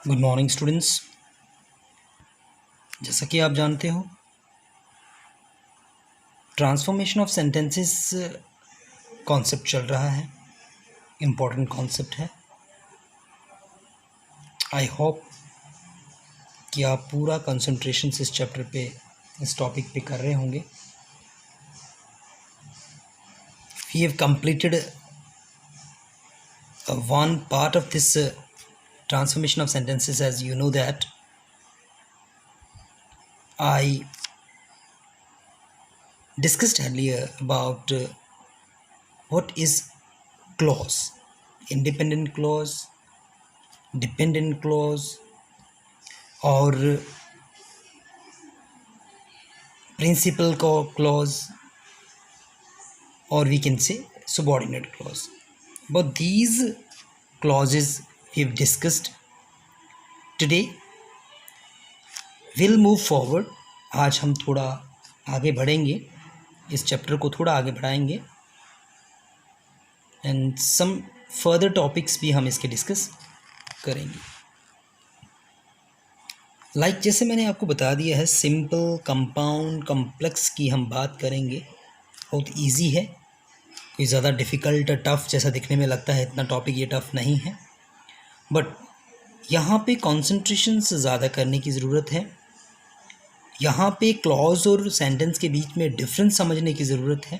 Good morning students. जैसा कि आप जानते हो, ट्रांसफॉर्मेशन ऑफ सेंटेंसेस कॉन्सेप्ट चल रहा है, इम्पॉर्टेंट कॉन्सेप्ट है। आई होप कि आप पूरा कंसंट्रेशन इस चैप्टर पे, इस टॉपिक पे कर रहे होंगे। We have completed one part of this transformation of sentences. As you know that I discussed earlier about what is clause, independent clause, dependent clause, और principal clause, or we can say subordinate clause. But these clauses we have discussed. Today we'll move forward. आज हम थोड़ा आगे बढ़ेंगे, इस chapter को थोड़ा आगे बढ़ाएंगे, एंड सम फर्दर टॉपिक्स भी हम इसके डिस्कस करेंगे। जैसे मैंने आपको बता दिया है, सिंपल, कंपाउंड, कॉम्प्लेक्स की हम बात करेंगे। बहुत इजी है, कोई ज़्यादा डिफ़िकल्ट टफ़ जैसा दिखने में लगता है, इतना टॉपिक ये टफ़ नहीं है। बट यहाँ पे कॉन्सेंट्रेशन से ज़्यादा करने की ज़रूरत है। यहाँ पे क्लॉज और सेंटेंस के बीच में डिफरेंस समझने की ज़रूरत है।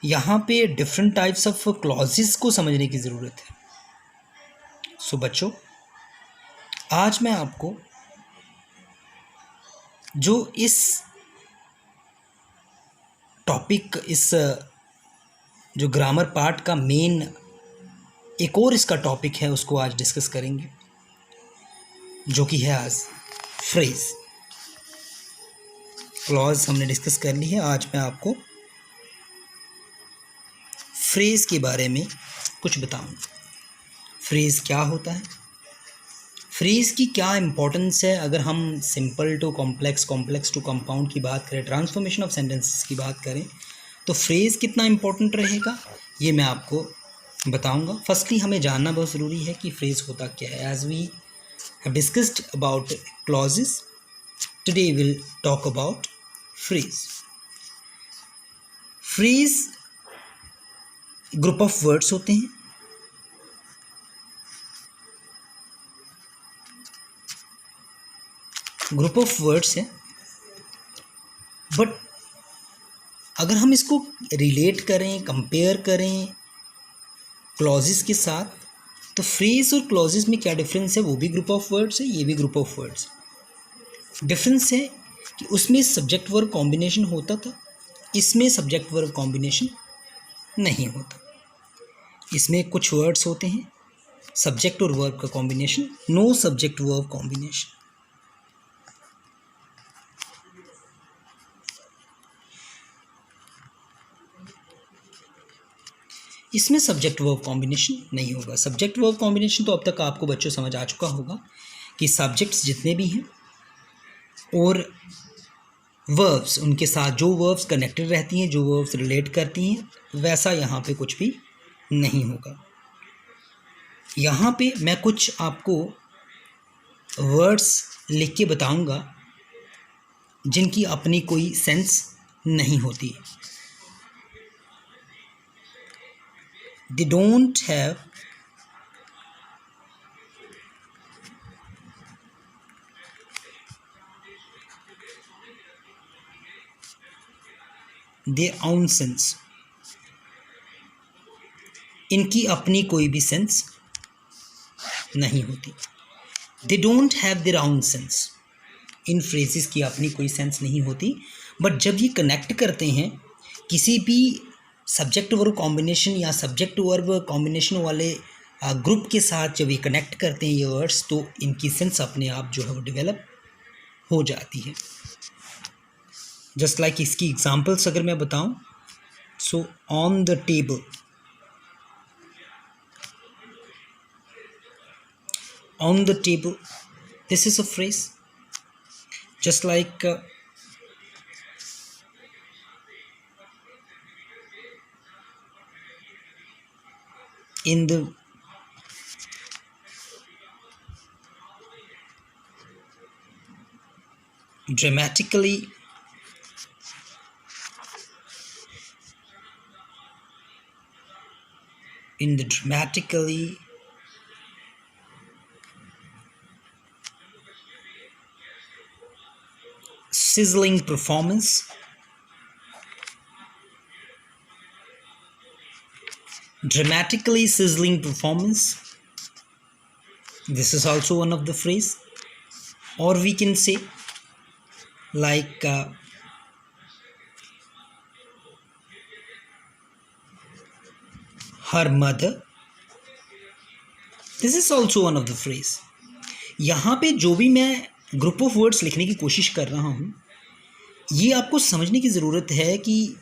यहाँ पे डिफरेंट टाइप्स ऑफ क्लॉजेस को समझने की ज़रूरत है। सो बच्चों, आज मैं आपको जो इस टॉपिक, इस जो ग्रामर पार्ट का मेन एक और इसका टॉपिक है, उसको आज डिस्कस करेंगे, जो कि है आज फ्रेज। क्लॉज हमने डिस्कस कर ली है। आज मैं आपको फ्रेज के बारे में कुछ बताऊंगा। फ्रेज क्या होता है, फ्रेज की क्या इम्पोर्टेंस है। अगर हम simple to complex, complex to compound की बात करें, ट्रांसफॉर्मेशन ऑफ सेंटेंसेस की बात करें, तो फ्रेज कितना इम्पोर्टेंट रहेगा ये मैं आपको बताऊंगा। फर्स्टली हमें जानना बहुत ज़रूरी है कि फ्रेज होता क्या है। As we have discussed about clauses, today will talk about phrase. Phrase group of words होते हैं। ग्रुप ऑफ वर्ड्स है, बट अगर हम इसको रिलेट करें, कंपेयर करें क्लॉजेस के साथ, तो फ्रेज और क्लॉजेस में क्या डिफरेंस है। वो भी ग्रुप ऑफ वर्ड्स है, ये भी ग्रुप ऑफ वर्ड्स। डिफरेंस है कि उसमें सब्जेक्ट वर्ब कॉम्बिनेशन होता था, इसमें सब्जेक्ट वर्ब कॉम्बिनेशन नहीं होता। इसमें कुछ वर्ड्स होते हैं सब्जेक्ट और वर्ब का combination, no subject verb combination. इसमें सब्जेक्ट वर्ब कॉम्बिनेशन नहीं होगा। सब्जेक्ट वर्ब कॉम्बिनेशन तो अब तक आपको बच्चों समझ आ चुका होगा कि सब्जेक्ट्स जितने भी हैं और वर्ब्स, उनके साथ जो वर्ब्स कनेक्टेड रहती हैं, जो वर्ब्स रिलेट करती हैं, वैसा यहाँ पे कुछ भी नहीं होगा। यहाँ पे मैं कुछ आपको वर्ड्स लिख के बताऊँगा जिनकी अपनी कोई सेंस नहीं होती। They don't have their own sense। इनकी अपनी कोई भी सेंस नहीं होती। They don't have their own sense। In phrases की अपनी कोई सेंस नहीं होती। बट जब ये कनेक्ट करते हैं किसी भी सब्जेक्ट वर्ब कॉम्बिनेशन या सब्जेक्ट वर्ब कॉम्बिनेशन वाले ग्रुप के साथ, जब ये कनेक्ट करते हैं ये वर्ड्स, तो इनकी सेंस अपने आप जो है वो डेवलप हो जाती है। जस्ट लाइक इसकी एग्जांपल्स अगर मैं बताऊं, so on the table, on the table, this is a phrase. Just like in the dramatically in the dramatically sizzling performance, dramatically sizzling performance. This is also one of the phrase, or we can say like her mother. This is also one of the phrase. यहाँ पे जो भी मैं group of words लिखने की कोशिश कर रहा हूँ, ये आपको समझने की ज़रूरत है कि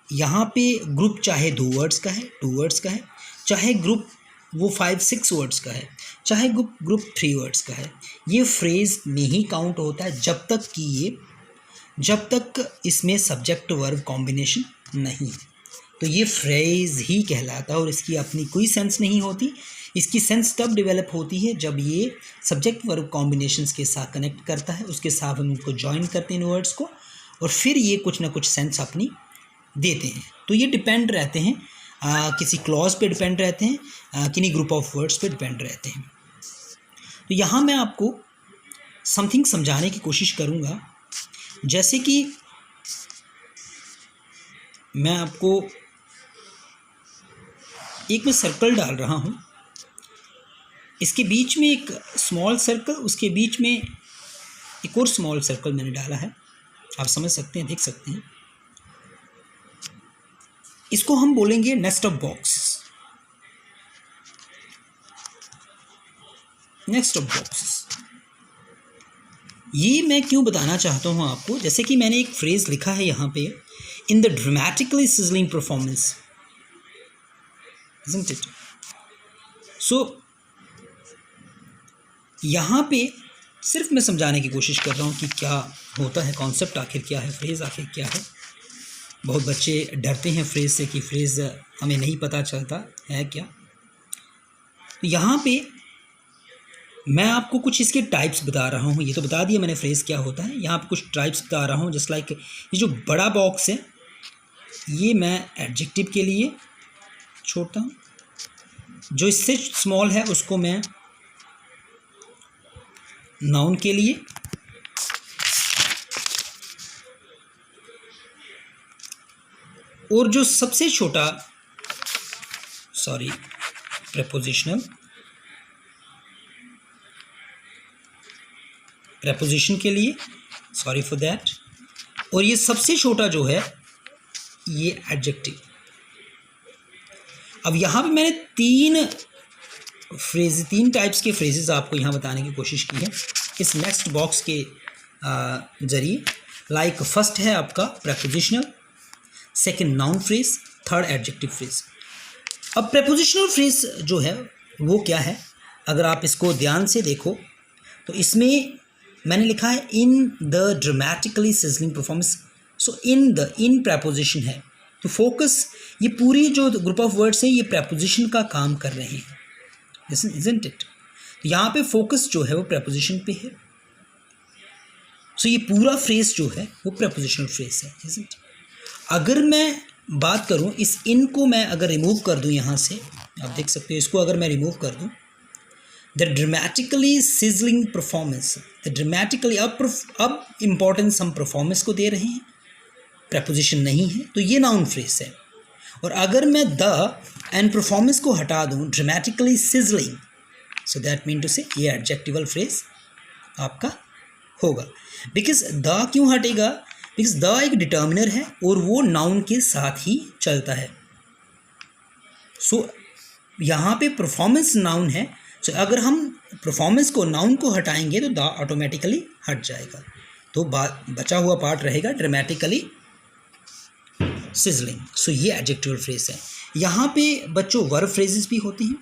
यहाँ पे ग्रुप चाहे 2 वर्ड्स का है, 2 वर्ड्स का है, चाहे ग्रुप वो 5-6 वर्ड्स का है, चाहे ग्रुप 3 वर्ड्स का है, ये फ्रेज़ में ही काउंट होता है जब तक इसमें सब्जेक्ट वर्ब कॉम्बिनेशन नहीं है, तो ये फ्रेज़ ही कहलाता है और इसकी अपनी कोई सेंस नहीं होती। इसकी सेंस तब डेवलप होती है जब ये सब्जेक्ट वर्ब कॉम्बिनेशंस के साथ कनेक्ट करता है, उसके साथ हम उनको जॉइन करते हैं इन वर्ड्स को, और फिर ये कुछ ना कुछ सेंस अपनी देते हैं। तो ये डिपेंड रहते हैं किसी क्लॉज पे डिपेंड रहते हैं, किन्हीं ग्रुप ऑफ वर्ड्स पे डिपेंड रहते हैं। तो यहाँ मैं आपको समथिंग समझाने की कोशिश करूँगा, जैसे कि मैं आपको एक मैं सर्कल डाल रहा हूँ, इसके बीच में एक स्मॉल सर्कल, उसके बीच में एक और स्मॉल सर्कल मैंने डाला है, आप समझ सकते हैं, देख सकते हैं। इसको हम बोलेंगे nest of boxes, nest of boxes. ये मैं क्यों बताना चाहता हूँ आपको, जैसे कि मैंने एक फ्रेज लिखा है यहाँ पे, in the dramatically sizzling performance, isn't it? सो यहाँ पे सिर्फ मैं समझाने की कोशिश कर रहा हूँ कि क्या होता है, कॉन्सेप्ट आखिर क्या है, फ्रेज़ आखिर क्या है। बहुत बच्चे डरते हैं फ्रेज़ से कि फ्रेज़ हमें नहीं पता चलता है क्या। तो यहाँ पे मैं आपको कुछ इसके टाइप्स बता रहा हूँ, ये तो बता दिया मैंने फ्रेज़ क्या होता है, यहाँ पे कुछ टाइप्स बता रहा हूँ। जस्ट लाइक ये जो बड़ा बॉक्स है, ये मैं एडजेक्टिव के लिए छोड़ता हूँ, जो इससे स्मॉल है उसको मैं नाउन के लिए, और जो सबसे छोटा प्रेपोजिशन के लिए, सॉरी फॉर दैट, और ये सबसे छोटा जो है ये एडजेक्टिव। अब यहाँ पे मैंने 3 टाइप्स के फ्रेजेस आपको यहाँ बताने की कोशिश की है इस नेक्स्ट बॉक्स के ज़रिए। लाइक फर्स्ट है आपका prepositional, second noun phrase, third adjective phrase. अब प्रेपोजिशनल फ्रेज जो है वो क्या है, अगर आप इसको ध्यान से देखो तो इसमें मैंने लिखा है in the dramatically sizzling performance. So in preposition है, तो फोकस, ये पूरी जो ग्रुप ऑफ वर्ड्स है ये प्रेपोजिशन का काम कर रहे हैं, isn't it? तो यहाँ पे फोकस जो है वो प्रेपोजिशन पे है। सो ये पूरा फ्रेज जो है वो प्रेपोजिशनल फ्रेज है, isn't it? अगर मैं बात करूँ इस इन को मैं अगर रिमूव कर दूँ यहाँ से, आप देख सकते हो, इसको अगर मैं रिमूव कर दूँ, the dramatically sizzling performance, the dramatically, अब इम्पोर्टेंस हम परफॉर्मेंस को दे रहे हैं, प्रेपोजिशन नहीं है, तो ये नाउन फ्रेज है। और अगर मैं द एंड परफॉर्मेंस को हटा दूँ, dramatically sizzling, so that mean to say ये एडजेक्टिवल फ्रेज आपका होगा। बिकॉज द क्यों हटेगा, बिकॉज द एक डिटर्मिनर है और वो नाउन के साथ ही चलता है। सो यहाँ पे परफॉर्मेंस नाउन है, सो अगर हम परफॉर्मेंस को, नाउन को हटाएंगे तो द ऑटोमेटिकली हट जाएगा, तो बचा हुआ पार्ट रहेगा ड्रामेटिकली सिजलिंग। सो ये एडजेक्टिवल फ्रेज है। यहाँ पे बच्चों वर्ब फ्रेजेस भी होती हैं।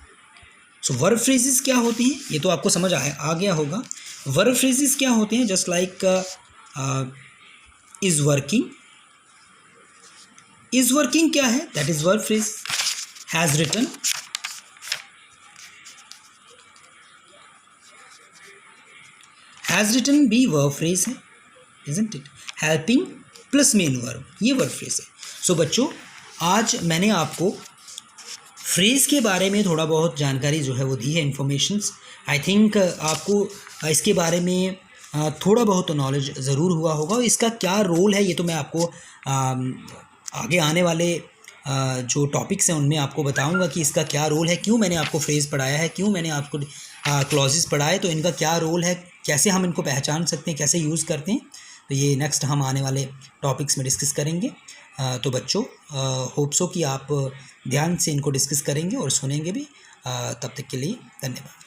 सो वर्ब फ्रेजेस क्या होती हैं ये तो आपको समझ आ गया होगा। वर्ब फ्रेजेस क्या होते हैं, just like is working. Is working क्या है, that is verb phrase. Has written, has written भी वर्ब फ्रेज है। Isn't it? Helping plus main verb, ये वर्ब फ्रेज है. सो बच्चों, आज मैंने आपको फ्रेज़ के बारे में थोड़ा बहुत जानकारी जो है वो दी है, इन्फॉर्मेशंस. आई थिंक आपको इसके बारे में थोड़ा बहुत तो नॉलेज ज़रूर हुआ होगा. और इसका क्या रोल है ये तो मैं आपको आगे आने वाले जो टॉपिक्स हैं उनमें आपको बताऊंगा कि इसका क्या रोल है, क्यों मैंने आपको फ्रेज़ पढ़ाया है, क्यों मैंने आपको क्लॉजेस पढ़ाए, तो इनका क्या रोल है, कैसे हम इनको पहचान सकते हैं, कैसे यूज़ करते हैं. तो ये नेक्स्ट हम आने वाले टॉपिक्स में डिस्कस करेंगे. तो बच्चों, होप सो कि आप ध्यान से इनको डिस्कस करेंगे और सुनेंगे भी. तब तक के लिए धन्यवाद.